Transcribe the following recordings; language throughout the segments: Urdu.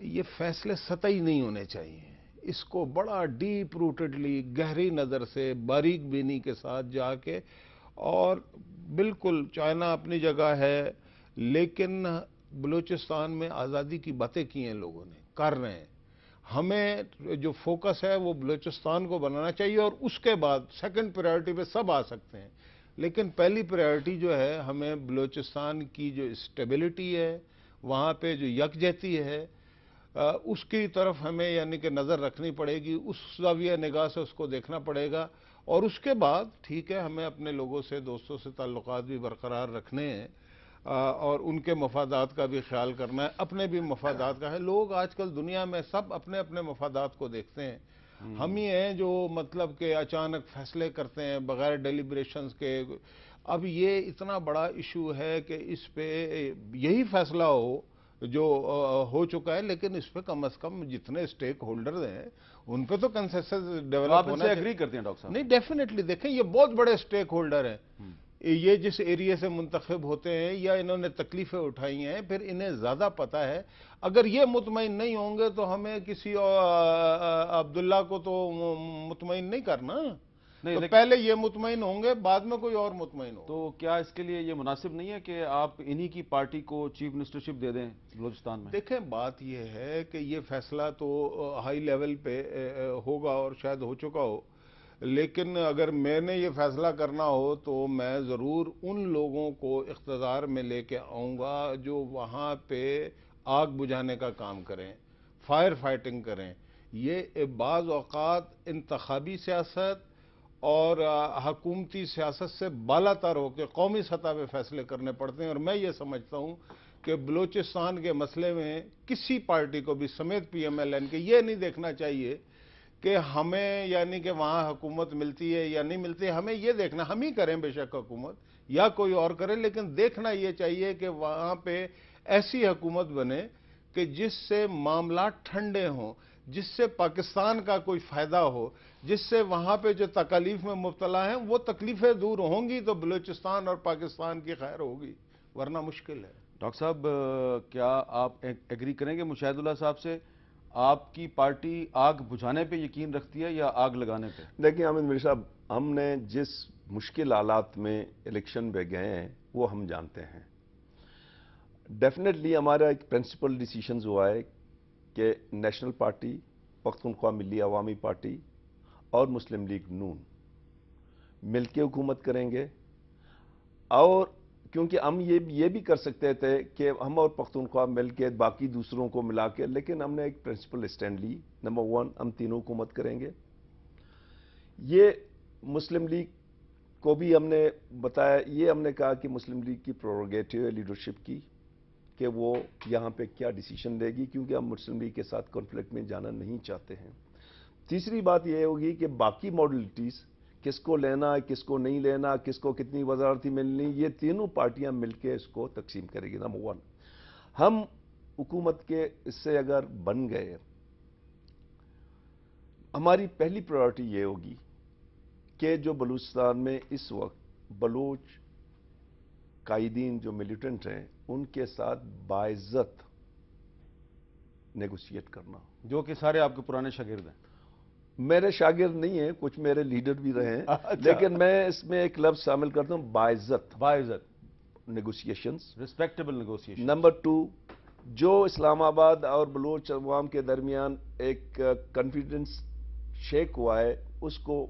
یہ فیصلے سطحی نہیں ہونے چاہیے، اس کو بڑا ڈیپ روٹڈلی، گہری نظر سے، باریک بینی کے ساتھ جا کے، اور بالکل چائنا اپنی جگہ ہے، لیکن بلوچستان میں آزادی کی باتیں کی ہیں لوگوں نے، کر رہے ہیں. ہمیں جو فوکس ہے وہ بلوچستان کو بنانا چاہیے، اور اس کے بعد سیکنڈ پرائیورٹی پہ سب آ سکتے ہیں، لیکن پہلی پرائیورٹی جو ہے ہمیں بلوچستان کی جو اسٹیبلٹی ہے، وہاں پہ جو یکجہتی ہے، اس کی طرف ہمیں یعنی کہ نظر رکھنی پڑے گی، اس زاویہ نگاہ سے اس کو دیکھنا پڑے گا. اور اس کے بعد ٹھیک ہے ہمیں اپنے لوگوں سے، دوستوں سے تعلقات بھی برقرار رکھنے ہیں، اور ان کے مفادات کا بھی خیال کرنا ہے، اپنے بھی مفادات کا ہے. لوگ آج کل دنیا میں سب اپنے اپنے مفادات کو دیکھتے ہیں. ہم ہی ہیں جو مطلب کہ اچانک فیصلے کرتے ہیں بغیر ڈیلیبریشنز کے. اب یہ اتنا بڑا ایشو ہے کہ اس پہ یہی فیصلہ جو ہو چکا ہے، لیکن اس پہ کم از کم جتنے سٹیک ہولڈرز ہیں ان پہ تو کنسنسس ڈیولپ آپ ان ہونا سے چاہیے. ایگری کرتے ہیں ڈاکٹر صاحب؟ نہیں، ڈیفینیٹلی. دیکھیں یہ بہت بڑے سٹیک ہولڈر ہیں، یہ جس ایریے سے منتخب ہوتے ہیں یا انہوں نے تکلیفیں اٹھائی ہیں، پھر انہیں زیادہ پتہ ہے. اگر یہ مطمئن نہیں ہوں گے تو ہمیں کسی عبداللہ کو تو مطمئن نہیں کرنا. نہیں، تو لیکن پہلے یہ مطمئن ہوں گے، بعد میں کوئی اور مطمئن ہو. تو کیا اس کے لیے یہ مناسب نہیں ہے کہ آپ انہی کی پارٹی کو چیف منسٹرشپ دے دیں بلوچستان میں؟ دیکھیں بات یہ ہے کہ یہ فیصلہ تو ہائی لیول پہ ہوگا اور شاید ہو چکا ہو، لیکن اگر میں نے یہ فیصلہ کرنا ہو تو میں ضرور ان لوگوں کو اقتدار میں لے کے آؤں گا جو وہاں پہ آگ بجھانے کا کام کریں، فائر فائٹنگ کریں. یہ بعض اوقات انتخابی سیاست اور حکومتی سیاست سے بالا تر ہو کے قومی سطح پہ فیصلے کرنے پڑتے ہیں. اور میں یہ سمجھتا ہوں کہ بلوچستان کے مسئلے میں کسی پارٹی کو بھی سمیت پی ایم ایل این کے یہ نہیں دیکھنا چاہیے کہ ہمیں یعنی کہ وہاں حکومت ملتی ہے یا نہیں ملتی ہے. ہمیں یہ دیکھنا، ہم ہی کریں بے شک حکومت یا کوئی اور کرے، لیکن دیکھنا یہ چاہیے کہ وہاں پہ ایسی حکومت بنے کہ جس سے معاملات ٹھنڈے ہوں، جس سے پاکستان کا کوئی فائدہ ہو، جس سے وہاں پہ جو تکالیف میں مبتلا ہیں وہ تکلیفیں دور ہوں گی تو بلوچستان اور پاکستان کی خیر ہوگی، ورنہ مشکل ہے. ڈاکٹر صاحب، کیا آپ ایگری کریں گے مشاہد اللہ صاحب سے؟ آپ کی پارٹی آگ بجھانے پہ یقین رکھتی ہے یا آگ لگانے پہ؟ دیکھیں عامر میر صاحب، ہم نے جس مشکل حالات میں الیکشن پہ گئے ہیں وہ ہم جانتے ہیں. ڈیفینیٹلی ہمارا ایک پرنسپل ڈیسیشنز ہوا ہے کہ نیشنل پارٹی، پختونخوا ملی عوامی پارٹی اور مسلم لیگ نون مل کے حکومت کریں گے. اور کیونکہ ہم یہ بھی کر سکتے تھے کہ ہم اور پختونخوا مل کے باقی دوسروں کو ملا کے، لیکن ہم نے ایک پرنسپل اسٹینڈ لی. نمبر 1، ہم تینوں حکومت کریں گے. یہ مسلم لیگ کو بھی ہم نے بتایا، یہ ہم نے کہا کہ مسلم لیگ کی پروروگیٹو ہے لیڈرشپ کی کہ وہ یہاں پہ کیا ڈیسیشن لے گی، کیونکہ ہم مسلم لیگ کے ساتھ کانفلکٹ میں جانا نہیں چاہتے ہیں. تیسری بات یہ ہوگی کہ باقی ماڈلٹیز، کس کو لینا، کس کو نہیں لینا، کس کو کتنی وزارتی ملنی، یہ تینوں پارٹیاں مل کے اس کو تقسیم کرے گی. نمبر 1، ہم حکومت کے اس سے اگر بن گئے، ہماری پہلی پرائیورٹی یہ ہوگی کہ جو بلوچستان میں اس وقت بلوچ قائدین جو ملیٹنٹ ہیں ان کے ساتھ باعزت نیگوشیٹ کرنا. جو کہ سارے آپ کے پرانے شاگرد ہیں. میرے شاگرد نہیں ہیں، کچھ میرے لیڈر بھی رہے ہیں، لیکن میں اس میں ایک لفظ شامل کرتا ہوں، باعزت نیگوشیشنز، ریسپیکٹیبل نیگوشیشن. نمبر 2، جو اسلام آباد اور بلوچ عوام کے درمیان ایک کانفیڈنس شیک ہوا ہے اس کو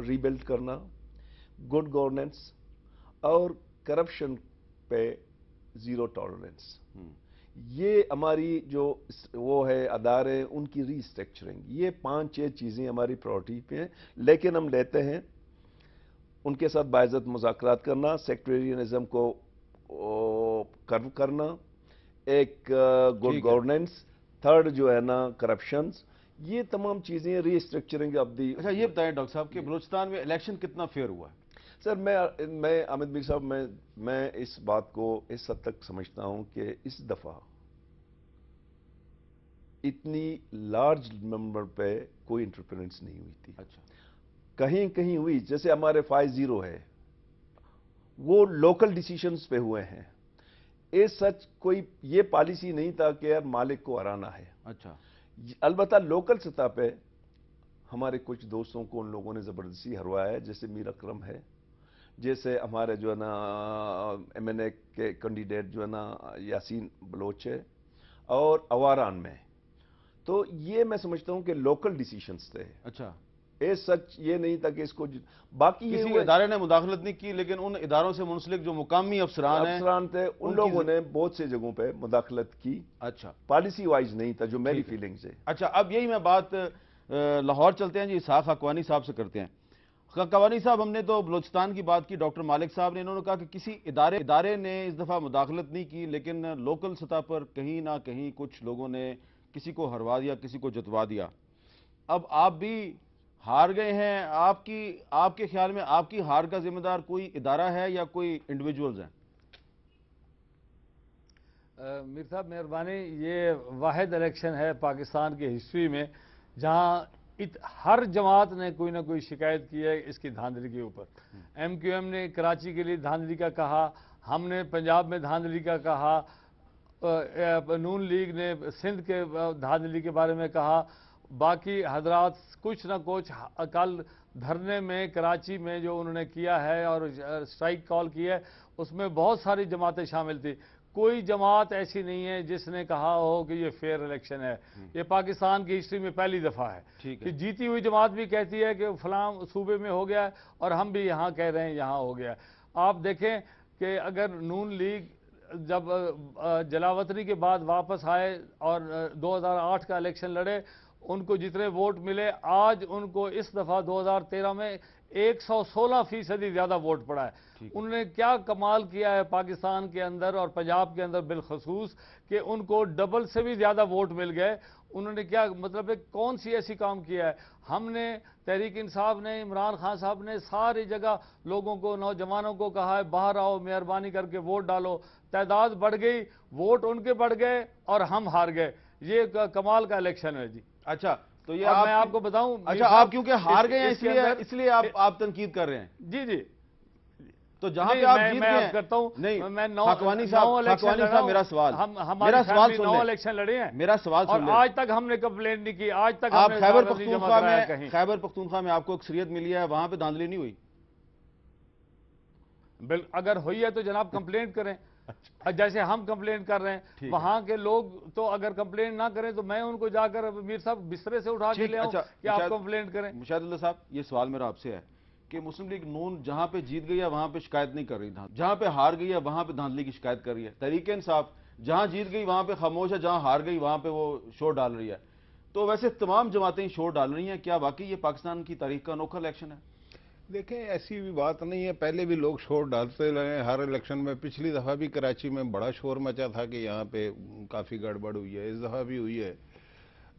ری بلڈ کرنا. گڈ گورننس اور کرپشن پہ زیرو ٹالرنس. یہ ہماری جو وہ ہے ادارے ان کی ری اسٹرکچرنگ. یہ 5-6 چیزیں ہماری پرائورٹی پہ ہیں، لیکن ہم لیتے ہیں ان کے ساتھ باعزت مذاکرات کرنا، سیکٹریلزم کو کرو کرنا، ایک گڈ گورننس، تھرڈ جو ہے نا کرپشنز. یہ تمام چیزیں ری اسٹرکچرنگ آف دی. اچھا یہ بتائیں ڈاکٹر صاحب کہ بلوچستان میں الیکشن کتنا فیئر ہوا ہے؟ سر میں حامد میر صاحب، میں اس بات کو اس حد تک سمجھتا ہوں کہ اس دفعہ اتنی لارج نمبر پہ کوئی انٹرفیرنس نہیں ہوئی تھی. اچھا، کہیں کہیں ہوئی، جیسے ہمارے 5-0 ہے وہ لوکل ڈیسیشنز پہ ہوئے ہیں. اے سچ کوئی یہ پالیسی نہیں تھا کہ یار مالک کو ہرانا ہے. اچھا. البتہ لوکل سطح پہ ہمارے کچھ دوستوں کو ان لوگوں نے زبردستی ہروایا ہے، جیسے میر اکرم ہے، جیسے ہمارے جو ہے نا ایم این اے کے کینڈیڈیٹ جو ہے نا یاسین بلوچ ہے، اور اواران میں. تو یہ میں سمجھتا ہوں کہ لوکل ڈیسیشنز تھے. اچھا. اے سچ یہ نہیں تھا کہ اس کو باقی یہ کسی ادارے نے مداخلت نہیں کی، لیکن ان اداروں سے منسلک جو مقامی افسران تھے ان لوگوں نے بہت سے جگہوں پہ مداخلت کی. اچھا. پالیسی وائز نہیں تھا، جو میری فیلنگز ہے. اچھا، اب یہی میں بات لاہور چلتے ہیں جی، اسحاق حقوانی صاحب سے کرتے ہیں. حقوانی صاحب، ہم نے تو بلوچستان کی بات کی، ڈاکٹر مالک صاحب نے، انہوں نے کہا کہ کسی ادارے نے اس دفعہ مداخلت نہیں کی، لیکن لوکل سطح پر کہیں نہ کہیں کچھ لوگوں نے کسی کو ہروا دیا، کسی کو جتوا دیا. اب آپ بھی ہار گئے ہیں، آپ کے خیال میں آپ کی ہار کا ذمہ دار کوئی ادارہ ہے یا کوئی انڈیویجولز ہیں؟ میر صاحب مہربانی، یہ واحد الیکشن ہے پاکستان کی ہسٹری میں جہاں ہر جماعت نے کوئی نہ کوئی شکایت کی ہے اس کی دھاندلی کے اوپر. ایم کیو ایم نے کراچی کے لیے دھاندلی کا کہا، ہم نے پنجاب میں دھاندلی کا کہا، نون لیگ نے سندھ کے دھاندلی کے بارے میں کہا. باقی حضرات کچھ نہ کچھ کل دھرنے میں کراچی میں جو انہوں نے کیا ہے اور اسٹرائک کال کی ہے، اس میں بہت ساری جماعتیں شامل تھی. کوئی جماعت ایسی نہیں ہے جس نے کہا ہو کہ یہ فیئر الیکشن ہے. یہ پاکستان کی ہسٹری میں پہلی دفعہ ہے کہ جیتی ہوئی جماعت بھی کہتی ہے کہ فلاں صوبے میں ہو گیا ہے، اور ہم بھی یہاں کہہ رہے ہیں یہاں ہو گیا ہے. آپ دیکھیں کہ اگر نون لیگ جب جلاوطنی کے بعد واپس آئے اور 2008 کا الیکشن لڑے، ان کو جتنے ووٹ ملے، آج ان کو اس دفعہ 2013 میں 116% زیادہ ووٹ پڑا ہے. انہوں نے کیا کمال کیا ہے پاکستان کے اندر اور پنجاب کے اندر بالخصوص کہ ان کو ڈبل سے بھی زیادہ ووٹ مل گئے. انہوں نے کیا مطلب ہے، کون سی ایسی کام کیا ہے؟ ہم نے تحریک انصاف نے، عمران خان صاحب نے ساری جگہ لوگوں کو، نوجوانوں کو کہا ہے باہر آؤ، مہربانی کر کے ووٹ ڈالو. تعداد بڑھ گئی، ووٹ ان کے بڑھ گئے اور ہم ہار گئے. یہ کمال کا الیکشن ہے جی. اچھا، تو یہ میں آپ کو بتاؤں. اچھا، آپ کیونکہ ہار گئے ہیں اس لیے آپ تنقید کر رہے ہیں. جی جی. تو جہاں پہ آپ جیت گئے ہیں، کرتا ہوں نہیں، میں حقوانی صاحب میرا سوال ہماری 9 الیکشن لڑے ہیں، میرا سوال اور سن لیں. آج تک ہم نے کمپلینٹ نہیں کی. آج تک آپ خیبر پختونخوا میں آپ کو اکثریت ملی ہے، وہاں پہ دھاندلی نہیں ہوئی؟ اگر ہوئی ہے تو جناب کمپلینٹ کریں، جیسے ہم کمپلینٹ کر رہے ہیں. وہاں کے لوگ تو اگر کمپلینٹ نہ کریں تو میں ان کو جا کر میر صاحب بسترے سے اٹھا کے لے آؤں کہ آپ کمپلینٹ کریں. مشاہد اللہ صاحب، یہ سوال میرا آپ سے ہے کہ مسلم لیگ نون جہاں پہ جیت گئی ہے وہاں پہ شکایت نہیں کر رہی تھا، جہاں پہ ہار گئی ہے وہاں پہ دھاندلی کی شکایت کر رہی ہے. تحریک انصاف جہاں جیت گئی وہاں پہ خاموش ہے، جہاں ہار گئی وہاں پہ وہ شور ڈال رہی ہے. تو ویسے تمام جماعتیں شور ڈال رہی ہیں، کیا واقعی یہ پاکستان کی تاریخ کا انوکھا الیکشن ہے؟ دیکھیں، ایسی بھی بات نہیں ہے، پہلے بھی لوگ شور ڈالتے رہے ہر الیکشن میں. پچھلی دفعہ بھی کراچی میں بڑا شور مچا تھا کہ یہاں پہ کافی گڑبڑ ہوئی ہے، اس دفعہ بھی ہوئی ہے.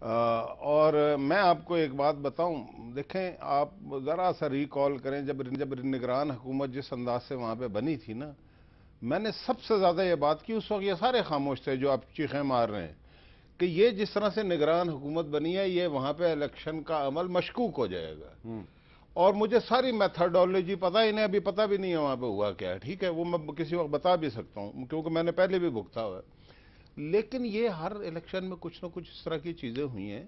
اور میں آپ کو ایک بات بتاؤں، دیکھیں آپ ذرا سا ریکال کریں، جب نگران حکومت جس انداز سے وہاں پہ بنی تھی نا، میں نے سب سے زیادہ یہ بات کی. اس وقت یہ سارے خاموش تھے جو آپ چیخیں مار رہے ہیں کہ یہ جس طرح سے نگران حکومت بنی ہے، یہ وہاں پہ الیکشن کا عمل مشکوک ہو جائے گا. اور مجھے ساری میتھڈالوجی پتہ ہی نہیں، ابھی پتہ بھی نہیں ہے وہاں پہ ہوا کیا ہے. ٹھیک ہے، وہ میں کسی وقت بتا بھی سکتا ہوں کیونکہ میں نے پہلے بھی بھگتا ہوا ہے. لیکن یہ ہر الیکشن میں کچھ نہ کچھ اس طرح کی چیزیں ہوئی ہیں.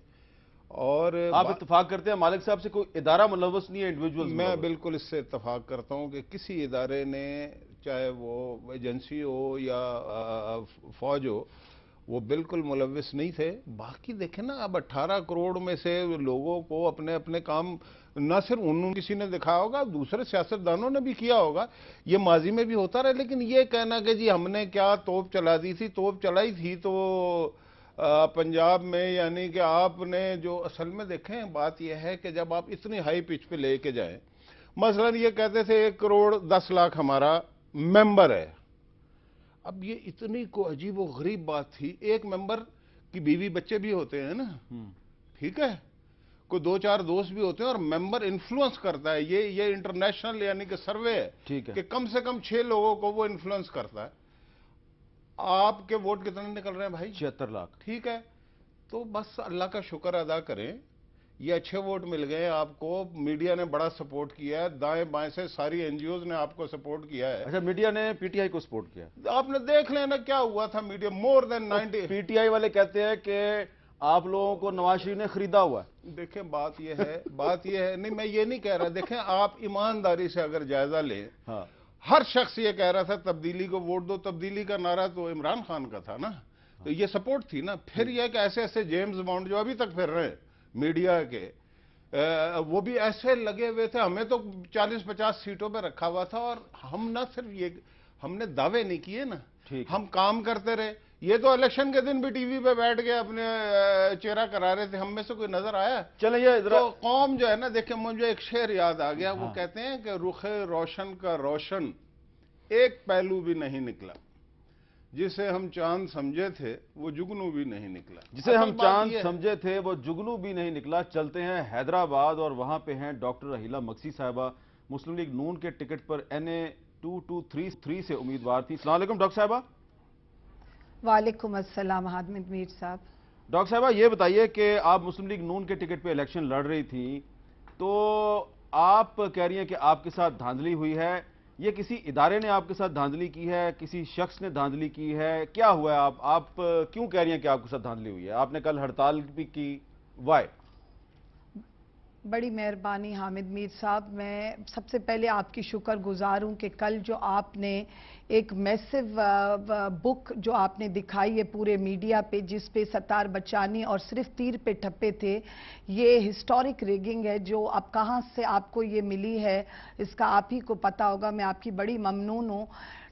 اور آپ اتفاق کرتے ہیں مالک صاحب سے کوئی ادارہ ملوث نہیں ہے، انڈیویجول؟ میں بالکل اس سے اتفاق کرتا ہوں کہ کسی ادارے نے، چاہے وہ ایجنسی ہو یا فوج ہو، وہ بالکل ملوث نہیں تھے. باقی دیکھیں نا، اب 18 کروڑ میں سے لوگوں کو اپنے اپنے کام نہ صرف انہوں کسی نے دکھایا ہوگا، دوسرے سیاستدانوں نے بھی کیا ہوگا. یہ ماضی میں بھی ہوتا رہا. لیکن یہ کہنا کہ جی ہم نے کیا توپ چلا دی تھی، توپ چلائی تھی تو پنجاب میں، یعنی کہ آپ نے جو اصل میں دیکھیں، بات یہ ہے کہ جب آپ اتنی ہائی پچ پہ لے کے جائیں، مثلا یہ کہتے تھے 1 کروڑ 10 لاکھ ہمارا ممبر ہے. اب یہ اتنی کو عجیب و غریب بات تھی. ایک ممبر کی بیوی بچے بھی ہوتے ہیں نا، ٹھیک ہے، کوئی 2-4 دوست بھی ہوتے ہیں، اور ممبر انفلوئنس کرتا ہے. یہ انٹرنیشنل یعنی کہ سروے ہے کہ کم سے کم 6 لوگوں کو وہ انفلوئنس کرتا ہے. آپ کے ووٹ کتنے نکل رہے ہیں بھائی؟ 76 لاکھ. ٹھیک ہے، تو بس اللہ کا شکر ادا کریں یہ اچھے ووٹ مل گئے آپ کو، میڈیا نے بڑا سپورٹ کیا ہے، دائیں بائیں سے ساری این جی اوز نے آپ کو سپورٹ کیا ہے۔ اچھا، میڈیا نے پی ٹی آئی کو سپورٹ کیا؟ آپ نے دیکھ لینا کیا ہوا تھا، media more then 90۔ P T I والے کہتے ہیں کہ آپ لوگوں کو نواز شریف نے خریدا ہوا ہے۔ دیکھیں بات یہ ہے نہیں، میں یہ نہیں کہہ رہا، دیکھیں آپ ایمانداری سے اگر جائزہ لیں، ہاں، ہر شخص یہ کہہ رہا تھا تبدیلی کو ووٹ دو، تبدیلی کا نعرہ تو عمران خان کا تھا نا، تو یہ سپورٹ تھی نا۔ پھر یہ کہ ایسے ایسے جیمز بانڈ جو ابھی تک پھر رہے ہیں میڈیا کے، وہ بھی ایسے لگے ہوئے تھے، ہمیں تو 40-50 سیٹوں پہ رکھا ہوا تھا، اور ہم نہ صرف یہ ہم نے دعوے نہیں کیے نا، ہم کام کرتے رہے۔ یہ تو الیکشن کے دن بھی ٹی وی پہ بیٹھ کے اپنے چہرہ کرا رہے تھے، ہم میں سے کوئی نظر آیا؟ چلیں یہ ذرا، تو قوم جو ہے نا، دیکھیں مجھے ایک شعر یاد آ گیا، وہ کہتے ہیں کہ رخ روشن کا روشن ایک پہلو بھی نہیں نکلا، جسے ہم چاند سمجھے تھے وہ جگنو بھی نہیں نکلا۔ جسے ہم چاند سمجھے تھے وہ جگنو بھی نہیں نکلا۔ چلتے ہیں حیدرآباد، اور وہاں پہ ہیں ڈاکٹر رحیلہ مکسی صاحبہ، مسلم لیگ نون کے ٹکٹ پر NA 2233 سے امیدوار تھی۔ السلام علیکم ڈاکٹر صاحبہ۔ وعلیکم السلام حامد میر صاحب۔ ڈاکٹر صاحبہ یہ بتائیے کہ آپ مسلم لیگ نون کے ٹکٹ پہ الیکشن لڑ رہی تھی، تو آپ کہہ رہی ہیں کہ آپ کے ساتھ دھاندلی ہوئی ہے، یہ کسی ادارے نے آپ کے ساتھ دھاندلی کی ہے، کسی شخص نے دھاندلی کی ہے، کیا ہوا ہے؟ آپ کیوں کہہ رہی ہیں کہ آپ کے ساتھ دھاندلی ہوئی ہے؟ آپ نے کل ہڑتال بھی کی، وائی؟ بڑی مہربانی حامد میر صاحب، میں سب سے پہلے آپ کی شکر گزار ہوں کہ کل جو آپ نے ایک میسو بک جو آپ نے دکھائی ہے پورے میڈیا پہ، جس پہ ستار بچانی اور صرف تیر پہ ٹھپے تھے، یہ ہسٹورک ریگنگ ہے جو اب کہاں سے آپ کو یہ ملی ہے اس کا آپ ہی کو پتا ہوگا۔ میں آپ کی بڑی ممنون ہوں۔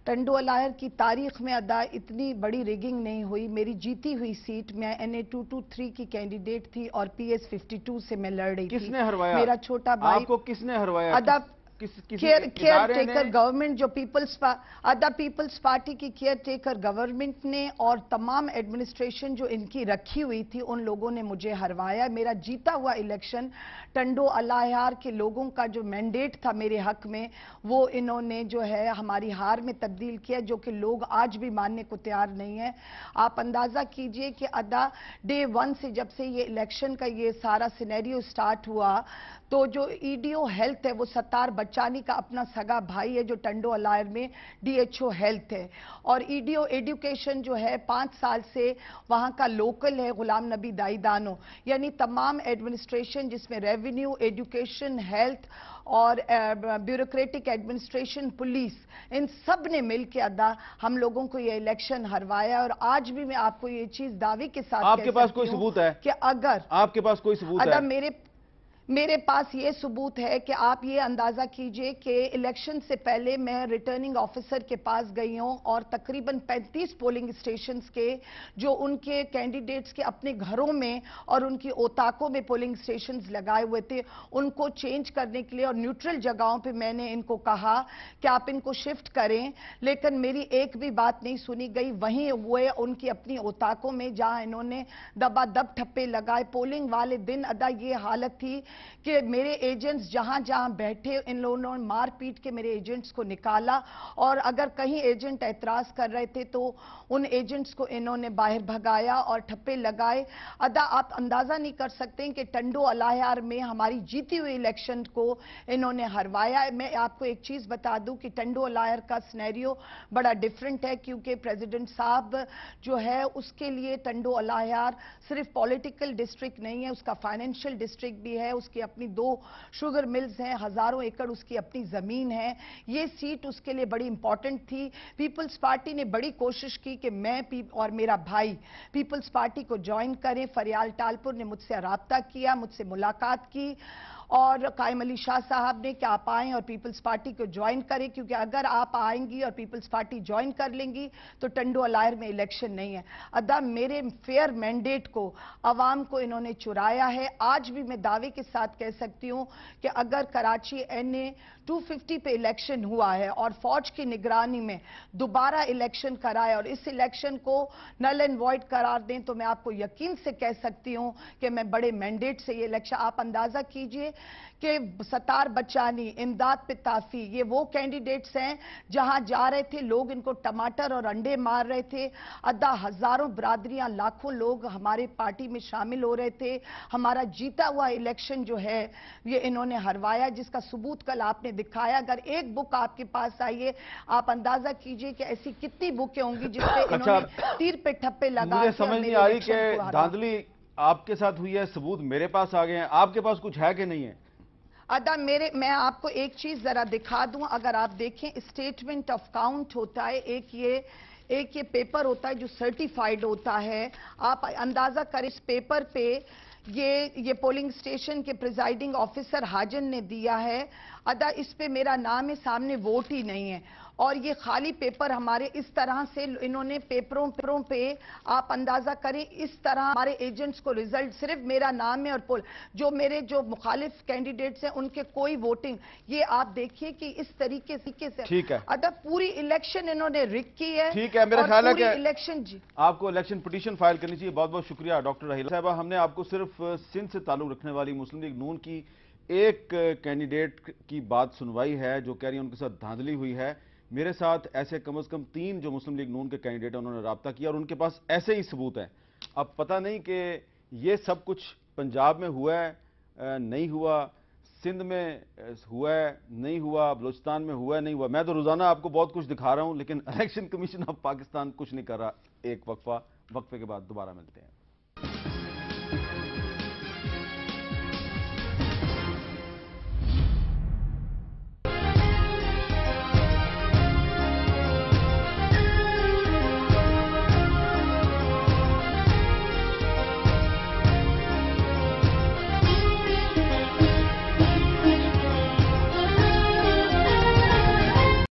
ٹنڈو الائر کی تاریخ میں اتنی بڑی ریگنگ نہیں ہوئی۔ میری جیتی ہوئی سیٹ، میں NA 223 کی کینڈیڈیٹ تھی اور PS 52 سے میں لڑ رہی تھی۔ کس نے ہروایا؟ میرا چھوٹا بھائی، آپ کو کس نے ہروایا؟ کیئر ٹیکر گورنمنٹ، جو پیپلز پارٹی کی کیئر ٹیکر گورنمنٹ نے اور تمام ایڈمنسٹریشن جو ان کی رکھی ہوئی تھی، ان لوگوں نے مجھے ہروایا۔ میرا جیتا ہوا الیکشن ٹنڈو الائر کے لوگوں کا جو مینڈیٹ تھا میرے حق میں، وہ انہوں نے جو ہے ہماری ہار میں تبدیل کیا، جو کہ لوگ آج بھی ماننے کو تیار نہیں ہیں۔ آپ اندازہ کیجئے کہ ڈے 1 سے جب سے یہ الیکشن کا یہ سارا سینیریو سٹارٹ ہوا، تو جو EDO ہیلتھ ہے وہ ستار بچانی کا اپنا سگا بھائی ہے، جو ٹنڈو الائر میں DHO ہیلتھ ہے، اور EDO ایڈوکیشن جو ہے 5 سال سے وہاں کا لوکل ہے غلام نبی دائیدانو۔ یعنی تمام ایڈمنسٹریشن جس میں ریونیو، ایڈوکیشن، ہیلتھ اور بیوروکریٹک ایڈمنسٹریشن، پولیس، ان سب نے مل کے ہم لوگوں کو یہ الیکشن ہروایا۔ اور آج بھی میں آپ کو یہ چیز دعوے کے ساتھ آپ کے پاس کوئی ثبوت ہے کہ اگر آپ کے پاس کوئی ثبوت ہے؟ میرے پاس یہ ثبوت ہے کہ آپ یہ اندازہ کیجئے کہ الیکشن سے پہلے میں ریٹرننگ آفیسر کے پاس گئی ہوں، اور تقریباً 35 پولنگ اسٹیشنز کے جو ان کے کینڈیڈیٹس کے اپنے گھروں میں اور ان کی اوتاکوں میں پولنگ اسٹیشنز لگائے ہوئے تھے، ان کو چینج کرنے کے لیے اور نیوٹرل جگہوں پہ میں نے ان کو کہا کہ آپ ان کو شفٹ کریں، لیکن میری ایک بھی بات نہیں سنی گئی۔ وہیں ہوئے ان کی اپنی اوتاکوں میں جہاں انہوں نے دبا دب ٹھپے لگائے۔ پولنگ والے دن یہ حالت تھی کہ میرے ایجنٹس جہاں جہاں بیٹھے، ان لوگوں نے مار پیٹ کے میرے ایجنٹس کو نکالا، اور اگر کہیں ایجنٹ اعتراض کر رہے تھے تو ان ایجنٹس کو انہوں نے باہر بھگایا اور ٹھپے لگائے۔ آپ اندازہ نہیں کر سکتے کہ ٹنڈو الائر میں ہماری جیتی ہوئی الیکشن کو انہوں نے ہروایا۔ میں آپ کو ایک چیز بتا دوں کہ ٹنڈو الائر کا سینیریو بڑا ڈیفرنٹ ہے، کیونکہ پریزیڈنٹ صاحب جو ہے اس کے لیے ٹنڈو الائر صرف پولیٹیکل ڈسٹرکٹ نہیں ہے، اس کا فائنینشل ڈسٹرکٹ بھی ہے، اس کی اپنی 2 شوگر ملز ہیں، ہزاروں ایکڑ اس کی اپنی زمین ہے۔ یہ سیٹ اس کے لیے بڑی امپورٹنٹ تھی۔ پیپلز پارٹی نے بڑی کوشش کی کہ میں اور میرا بھائی پیپلز پارٹی کو جوائن کریں۔ فریال ٹالپور نے مجھ سے رابطہ کیا، مجھ سے ملاقات کی، اور قائم علی شاہ صاحب نے کہ آپ آئیں اور پیپلز پارٹی کو جوائن کریں، کیونکہ اگر آپ آئیں گی اور پیپلز پارٹی جوائن کر لیں گی تو ٹنڈو الائر میں الیکشن نہیں ہے۔ میرے فیئر مینڈیٹ کو عوام کو انہوں نے چرایا ہے۔ آج بھی میں دعوے کے ساتھ کہہ سکتی ہوں کہ اگر کراچی NA 250 پہ الیکشن ہوا ہے اور فوج کی نگرانی میں دوبارہ الیکشن کرائے اور اس الیکشن کو نل اینڈ وائڈ قرار دیں، تو میں آپ کو یقین سے کہہ سکتی ہوں کہ میں بڑے مینڈیٹ سے یہ الیکشن، آپ اندازہ کیجئے کہ ستار بچانی، امداد پتافی، یہ وہ کینڈیڈیٹس ہیں جہاں جا رہے تھے لوگ ان کو ٹماٹر اور انڈے مار رہے تھے، ادا ہزاروں برادریاں، لاکھوں لوگ ہماری پارٹی میں شامل ہو رہے تھے، ہمارا جیتا ہوا الیکشن جو ہے یہ انہوں نے ہروایا، جس کا ثبوت کل آپ نے دکھایا۔ اگر ایک بک آپ کے پاس آئیے، آپ اندازہ کیجئے کہ ایسی کتنی بکیں ہوں گی جس پہ انہوں نے تیر پہ ٹھپے لگا مجھے کے اور سمجھ میرے نہیں آ رہی الیکشن کہ کو ہرا۔ دھاندلی آپ کے ساتھ ہوئی ہے، ثبوت میرے پاس آ گئے ہیں، آپ کے پاس کچھ ہے کہ نہیں ہے؟ ادا میں آپ کو ایک چیز ذرا دکھا دوں، اگر آپ دیکھیں اسٹیٹمنٹ آف کاؤنٹ ہوتا ہے، ایک یہ پیپر ہوتا ہے جو سرٹیفائیڈ ہوتا ہے، آپ اندازہ کریں اس پیپر پہ یہ پولنگ سٹیشن کے پریزائیڈنگ آفیسر حاجن نے دیا ہے، ادا اس پہ میرا نام ہے، سامنے ووٹ ہی نہیں ہے، اور یہ خالی پیپر ہمارے اس طرح سے انہوں نے پیپروں پہ آپ اندازہ کریں اس طرح ہمارے ایجنٹس کو ریزلٹ صرف میرا نام ہے اور جو میرے جو مخالف کینڈیڈیٹس ہیں ان کے کوئی ووٹنگ، یہ آپ دیکھیے کہ اس طریقے سے ٹھیک ہے، ادا پوری الیکشن انہوں نے رک کی ہے۔ ٹھیک ہے، میرا خیال ہے کہ الیکشن آپ کو الیکشن پٹیشن فائل کرنی چاہیے۔ بہت بہت شکریہ ڈاکٹر راحیلہ صاحبہ۔ ہم نے آپ کو صرف سندھ سے تعلق رکھنے والی مسلم لیگ نون کی ایک کینڈیڈیٹ کی بات سنوائی ہے جو کہہ رہی ہیں ان کے ساتھ دھاندلی ہوئی ہے۔ میرے ساتھ ایسے کم از کم 3 جو مسلم لیگ نون کے کینڈیڈیٹ ہیں انہوں نے رابطہ کیا اور ان کے پاس ایسے ہی ثبوت ہیں۔ اب پتہ نہیں کہ یہ سب کچھ پنجاب میں ہوا ہے نہیں ہوا، سندھ میں ہوا ہے نہیں ہوا، بلوچستان میں ہوا ہے نہیں ہوا۔ میں تو روزانہ آپ کو بہت کچھ دکھا رہا ہوں لیکن الیکشن کمیشن آف پاکستان کچھ نہیں کر رہا۔ ایک وقفے کے بعد دوبارہ ملتے ہیں۔